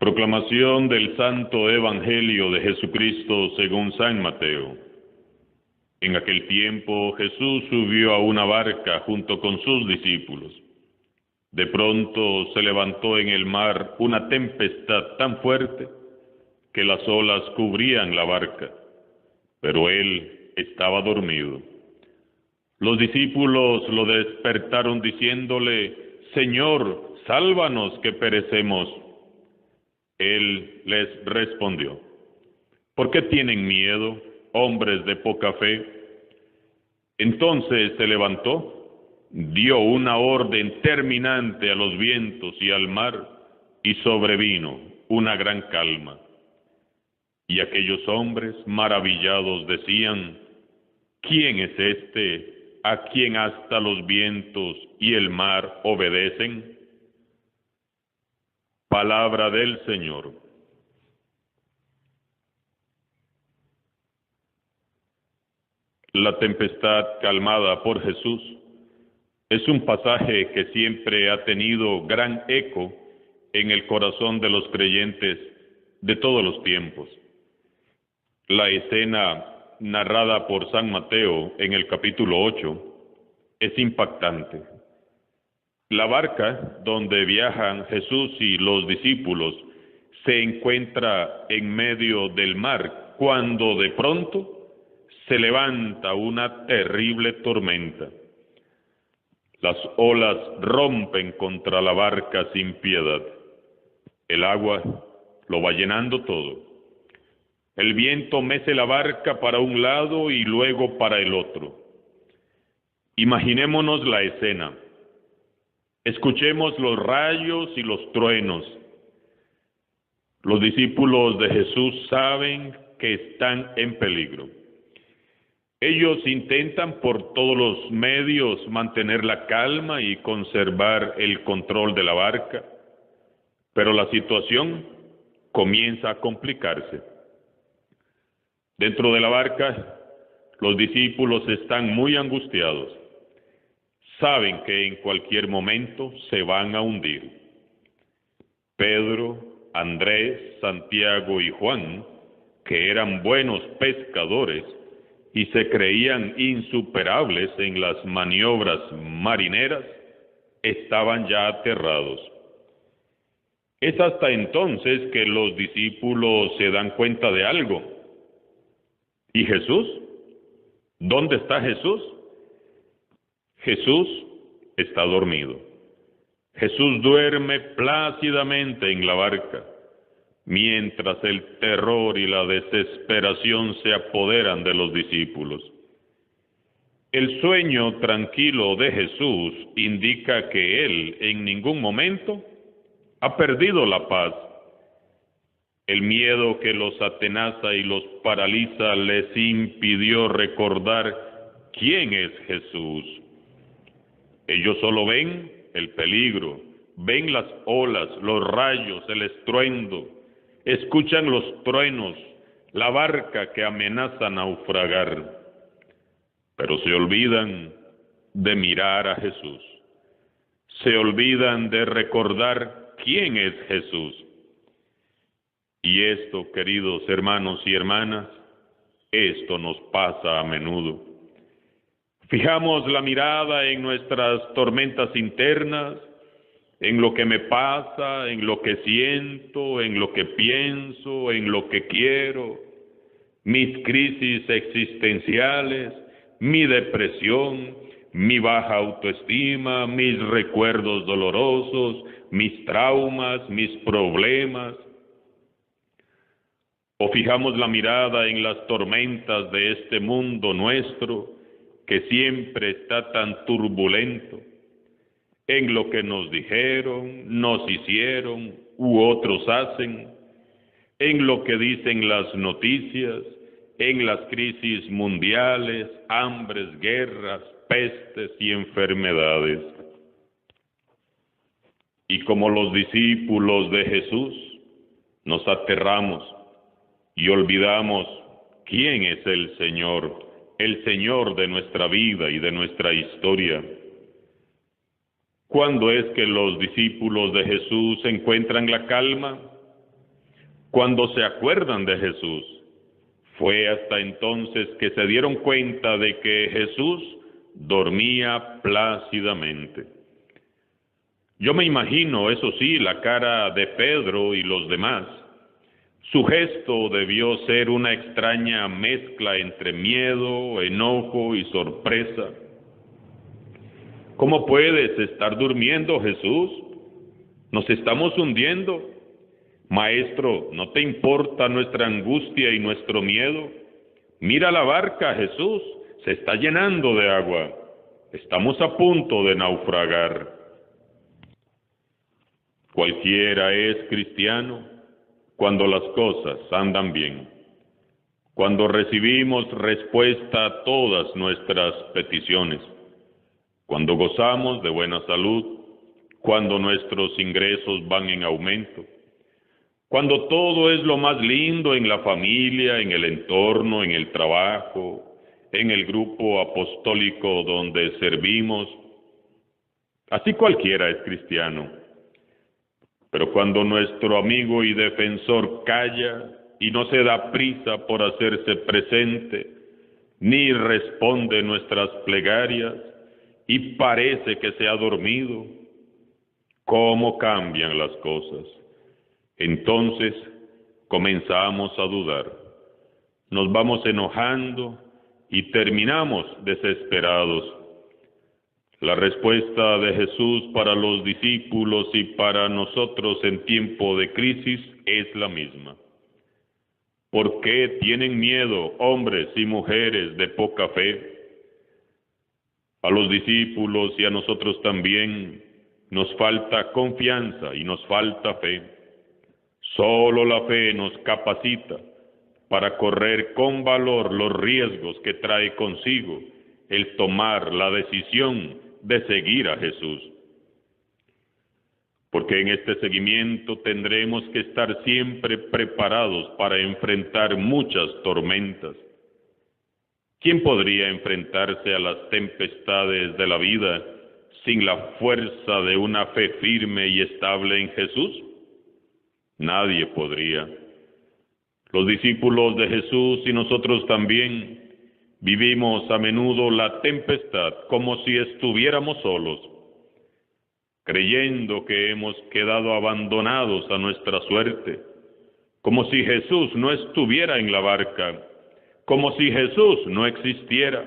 Proclamación del Santo Evangelio de Jesucristo según San Mateo. En aquel tiempo Jesús subió a una barca junto con sus discípulos. De pronto se levantó en el mar una tempestad tan fuerte que las olas cubrían la barca, pero él estaba dormido. Los discípulos lo despertaron diciéndole: Señor, sálvanos que perecemos. Él les respondió: ¿por qué tienen miedo, hombres de poca fe? Entonces se levantó, dio una orden terminante a los vientos y al mar, y sobrevino una gran calma. Y aquellos hombres maravillados decían: ¿quién es este a quien hasta los vientos y el mar obedecen? Palabra del Señor. La tempestad calmada por Jesús es un pasaje que siempre ha tenido gran eco en el corazón de los creyentes de todos los tiempos. La escena narrada por San Mateo en el capítulo 8 es impactante. La barca donde viajan Jesús y los discípulos se encuentra en medio del mar cuando de pronto se levanta una terrible tormenta. Las olas rompen contra la barca sin piedad. El agua lo va llenando todo. El viento mece la barca para un lado y luego para el otro. Imaginémonos la escena. Escuchemos los rayos y los truenos. Los discípulos de Jesús saben que están en peligro. Ellos intentan por todos los medios mantener la calma y conservar el control de la barca, pero la situación comienza a complicarse. Dentro de la barca, los discípulos están muy angustiados. Saben que en cualquier momento se van a hundir. Pedro, Andrés, Santiago y Juan, que eran buenos pescadores y se creían insuperables en las maniobras marineras, estaban ya aterrados. Es hasta entonces que los discípulos se dan cuenta de algo. ¿Y Jesús? ¿Dónde está Jesús? Jesús está dormido. Jesús duerme plácidamente en la barca, mientras el terror y la desesperación se apoderan de los discípulos. El sueño tranquilo de Jesús indica que Él en ningún momento ha perdido la paz. El miedo que los atenaza y los paraliza les impidió recordar quién es Jesús. Ellos solo ven el peligro, ven las olas, los rayos, el estruendo, escuchan los truenos, la barca que amenaza naufragar, pero se olvidan de mirar a Jesús, se olvidan de recordar quién es Jesús. Y esto, queridos hermanos y hermanas, esto nos pasa a menudo. Fijamos la mirada en nuestras tormentas internas, en lo que me pasa, en lo que siento, en lo que pienso, en lo que quiero, mis crisis existenciales, mi depresión, mi baja autoestima, mis recuerdos dolorosos, mis traumas, mis problemas. O fijamos la mirada en las tormentas de este mundo nuestro, que siempre está tan turbulento, en lo que nos dijeron, nos hicieron, u otros hacen, en lo que dicen las noticias, en las crisis mundiales, hambres, guerras, pestes y enfermedades. Y como los discípulos de Jesús, nos aterramos y olvidamos quién es el Señor de nuestra vida y de nuestra historia. ¿Cuándo es que los discípulos de Jesús encuentran la calma? cuando se acuerdan de Jesús. Fue hasta entonces que se dieron cuenta de que Jesús dormía plácidamente. Yo me imagino, eso sí, la cara de Pedro y los demás. Su gesto debió ser una extraña mezcla entre miedo, enojo y sorpresa. ¿Cómo puedes estar durmiendo, Jesús? Nos estamos hundiendo. Maestro, ¿no te importa nuestra angustia y nuestro miedo? Mira la barca, Jesús, se está llenando de agua. Estamos a punto de naufragar. Cualquiera es cristiano cuando las cosas andan bien, cuando recibimos respuesta a todas nuestras peticiones, cuando gozamos de buena salud, cuando nuestros ingresos van en aumento, cuando todo es lo más lindo en la familia, en el entorno, en el trabajo, en el grupo apostólico donde servimos. Así cualquiera es cristiano. Pero cuando nuestro amigo y defensor calla y no se da prisa por hacerse presente, ni responde nuestras plegarias y parece que se ha dormido, ¿cómo cambian las cosas? Entonces comenzamos a dudar, nos vamos enojando y terminamos desesperados. La respuesta de Jesús para los discípulos y para nosotros en tiempo de crisis es la misma. ¿Por qué tienen miedo, hombres y mujeres de poca fe? A los discípulos y a nosotros también nos falta confianza y nos falta fe. Solo la fe nos capacita para correr con valor los riesgos que trae consigo el tomar la decisión de seguir a Jesús. Porque en este seguimiento tendremos que estar siempre preparados para enfrentar muchas tormentas. ¿Quién podría enfrentarse a las tempestades de la vida sin la fuerza de una fe firme y estable en Jesús? Nadie podría. Los discípulos de Jesús y nosotros también vivimos a menudo la tempestad como si estuviéramos solos, creyendo que hemos quedado abandonados a nuestra suerte, como si Jesús no estuviera en la barca, como si Jesús no existiera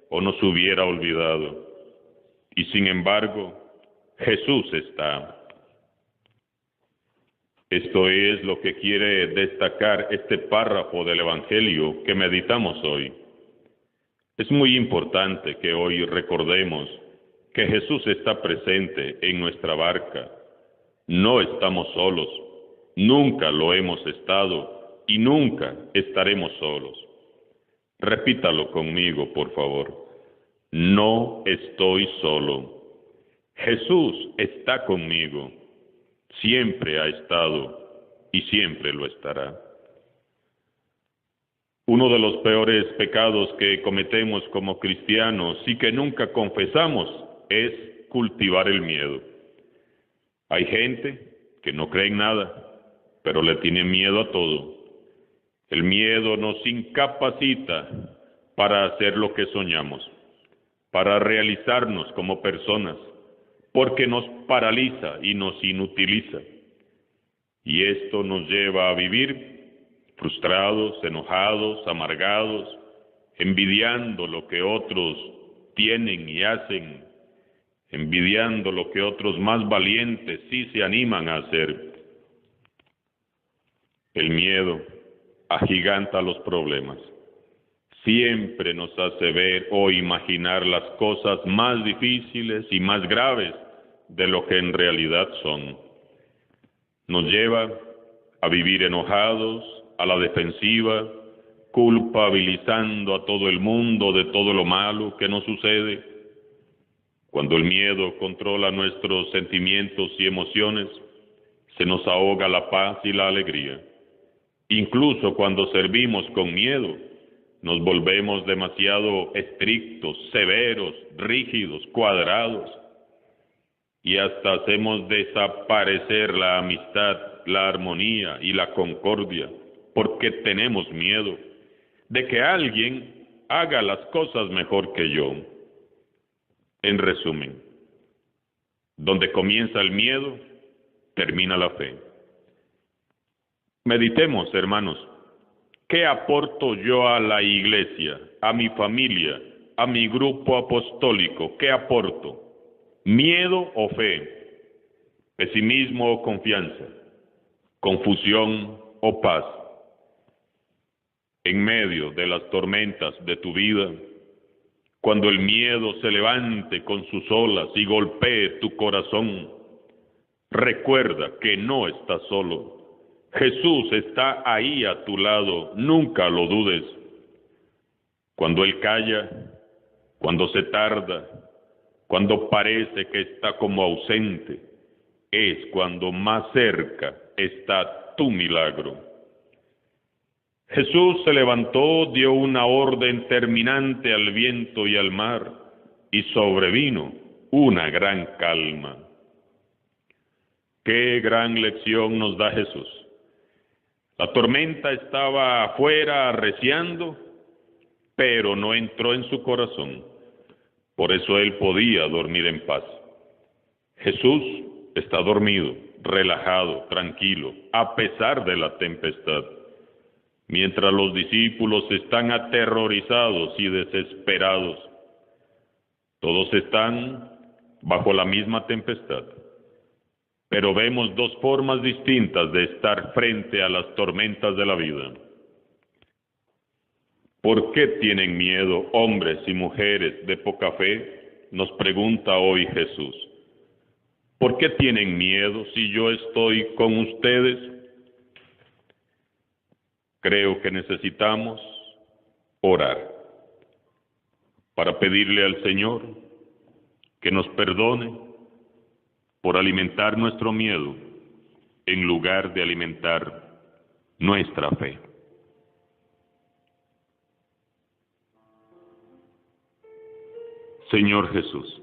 o nos hubiera olvidado. Y sin embargo, Jesús está. Esto es lo que quiere destacar este párrafo del Evangelio que meditamos hoy. Es muy importante que hoy recordemos que Jesús está presente en nuestra barca. No estamos solos, nunca lo hemos estado y nunca estaremos solos. Repítalo conmigo, por favor. No estoy solo. Jesús está conmigo. Siempre ha estado y siempre lo estará. Uno de los peores pecados que cometemos como cristianos y que nunca confesamos es cultivar el miedo. Hay gente que no cree en nada, pero le tiene miedo a todo. El miedo nos incapacita para hacer lo que soñamos, para realizarnos como personas, porque nos paraliza y nos inutiliza. Y esto nos lleva a vivir frustrados, enojados, amargados, envidiando lo que otros tienen y hacen, envidiando lo que otros más valientes sí se animan a hacer. El miedo agiganta los problemas. Siempre nos hace ver o imaginar las cosas más difíciles y más graves de lo que en realidad son. Nos lleva a vivir enojados, a la defensiva, culpabilizando a todo el mundo de todo lo malo que nos sucede. Cuando el miedo controla nuestros sentimientos y emociones, se nos ahoga la paz y la alegría. Incluso cuando servimos con miedo, nos volvemos demasiado estrictos, severos, rígidos, cuadrados. y hasta hacemos desaparecer la amistad, la armonía y la concordia, porque tenemos miedo de que alguien haga las cosas mejor que yo. En resumen, donde comienza el miedo, termina la fe. Meditemos, hermanos, ¿qué aporto yo a la iglesia, a mi familia, a mi grupo apostólico? ¿Qué aporto? ¿Miedo o fe? ¿Pesimismo o confianza? ¿Confusión o paz? En medio de las tormentas de tu vida, cuando el miedo se levante con sus olas y golpee tu corazón, recuerda que no estás solo. Jesús está ahí a tu lado, nunca lo dudes. Cuando Él calla, cuando se tarda, cuando parece que está como ausente, es cuando más cerca está tu milagro. Jesús se levantó, dio una orden terminante al viento y al mar, y sobrevino una gran calma. ¡Qué gran lección nos da Jesús! La tormenta estaba afuera arreciando, pero no entró en su corazón. Por eso Él podía dormir en paz. Jesús está dormido, relajado, tranquilo, a pesar de la tempestad. Mientras los discípulos están aterrorizados y desesperados, todos están bajo la misma tempestad. Pero vemos dos formas distintas de estar frente a las tormentas de la vida. ¿Por qué tienen miedo hombres y mujeres de poca fe? Nos pregunta hoy Jesús. ¿Por qué tienen miedo si yo estoy con ustedes? Creo que necesitamos orar para pedirle al Señor que nos perdone por alimentar nuestro miedo en lugar de alimentar nuestra fe. Señor Jesús,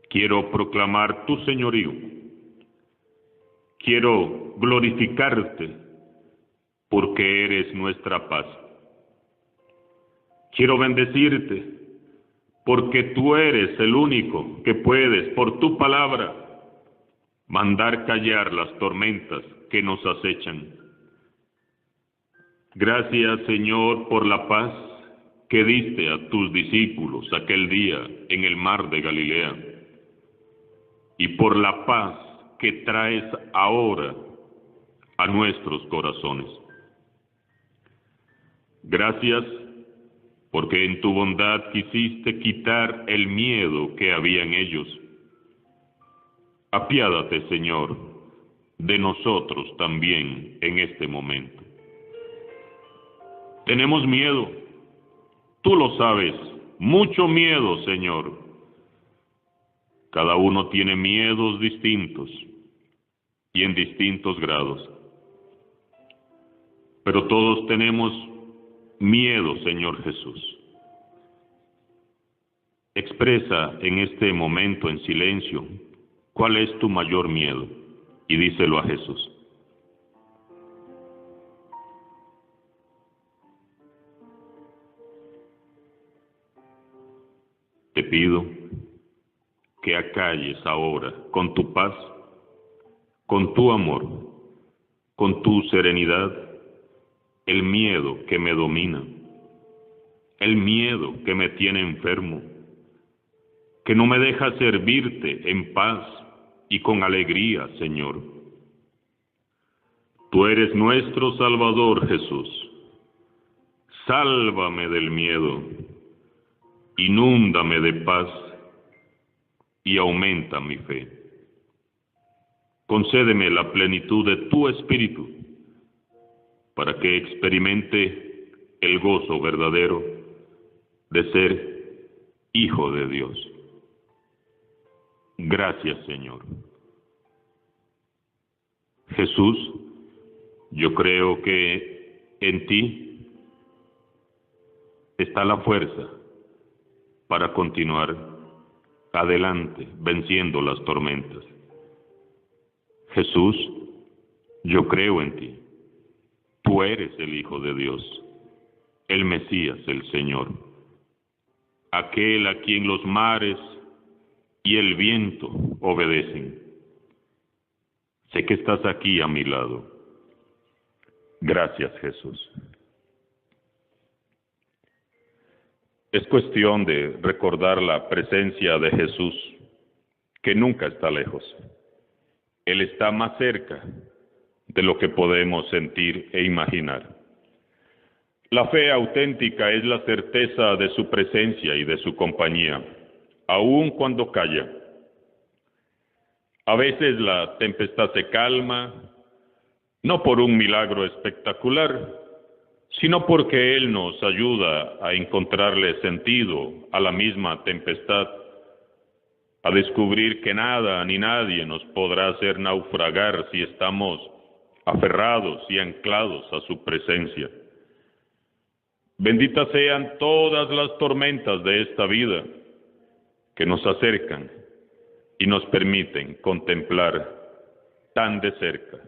quiero proclamar tu señorío, quiero glorificarte porque eres nuestra paz. Quiero bendecirte porque tú eres el único que puedes, por tu palabra, mandar callar las tormentas que nos acechan. Gracias, Señor, por la paz que diste a tus discípulos aquel día en el mar de Galilea, y por la paz que traes ahora a nuestros corazones. Gracias porque en tu bondad quisiste quitar el miedo que había en ellos. Apiádate, Señor, de nosotros también en este momento. Tenemos miedo, tú lo sabes, mucho miedo, Señor. Cada uno tiene miedos distintos y en distintos grados. Pero todos tenemos miedo, Señor Jesús. Expresa en este momento en silencio cuál es tu mayor miedo y díselo a Jesús. Te pido que acalles ahora con tu paz, con tu amor, con tu serenidad, el miedo que me domina, el miedo que me tiene enfermo, que no me deja servirte en paz y con alegría, Señor. Tú eres nuestro Salvador, Jesús. Sálvame del miedo, inúndame de paz y aumenta mi fe. Concédeme la plenitud de tu Espíritu para que experimente el gozo verdadero de ser hijo de Dios. Gracias, Señor. Jesús, yo creo que en ti está la fuerza para continuar adelante, venciendo las tormentas. Jesús, yo creo en ti. Tú eres el Hijo de Dios, el Mesías, el Señor, aquel a quien los mares y el viento obedecen. Sé que estás aquí a mi lado. Gracias, Jesús. Es cuestión de recordar la presencia de Jesús, que nunca está lejos. Él está más cerca de lo que podemos sentir e imaginar. La fe auténtica es la certeza de su presencia y de su compañía, aun cuando calla. A veces la tempestad se calma, no por un milagro espectacular, sino porque Él nos ayuda a encontrarle sentido a la misma tempestad, a descubrir que nada ni nadie nos podrá hacer naufragar si estamos aferrados y anclados a su presencia. Benditas sean todas las tormentas de esta vida que nos acercan y nos permiten contemplar tan de cerca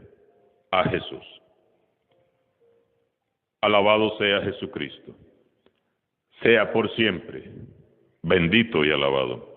a Jesús. Alabado sea Jesucristo. Sea por siempre bendito y alabado.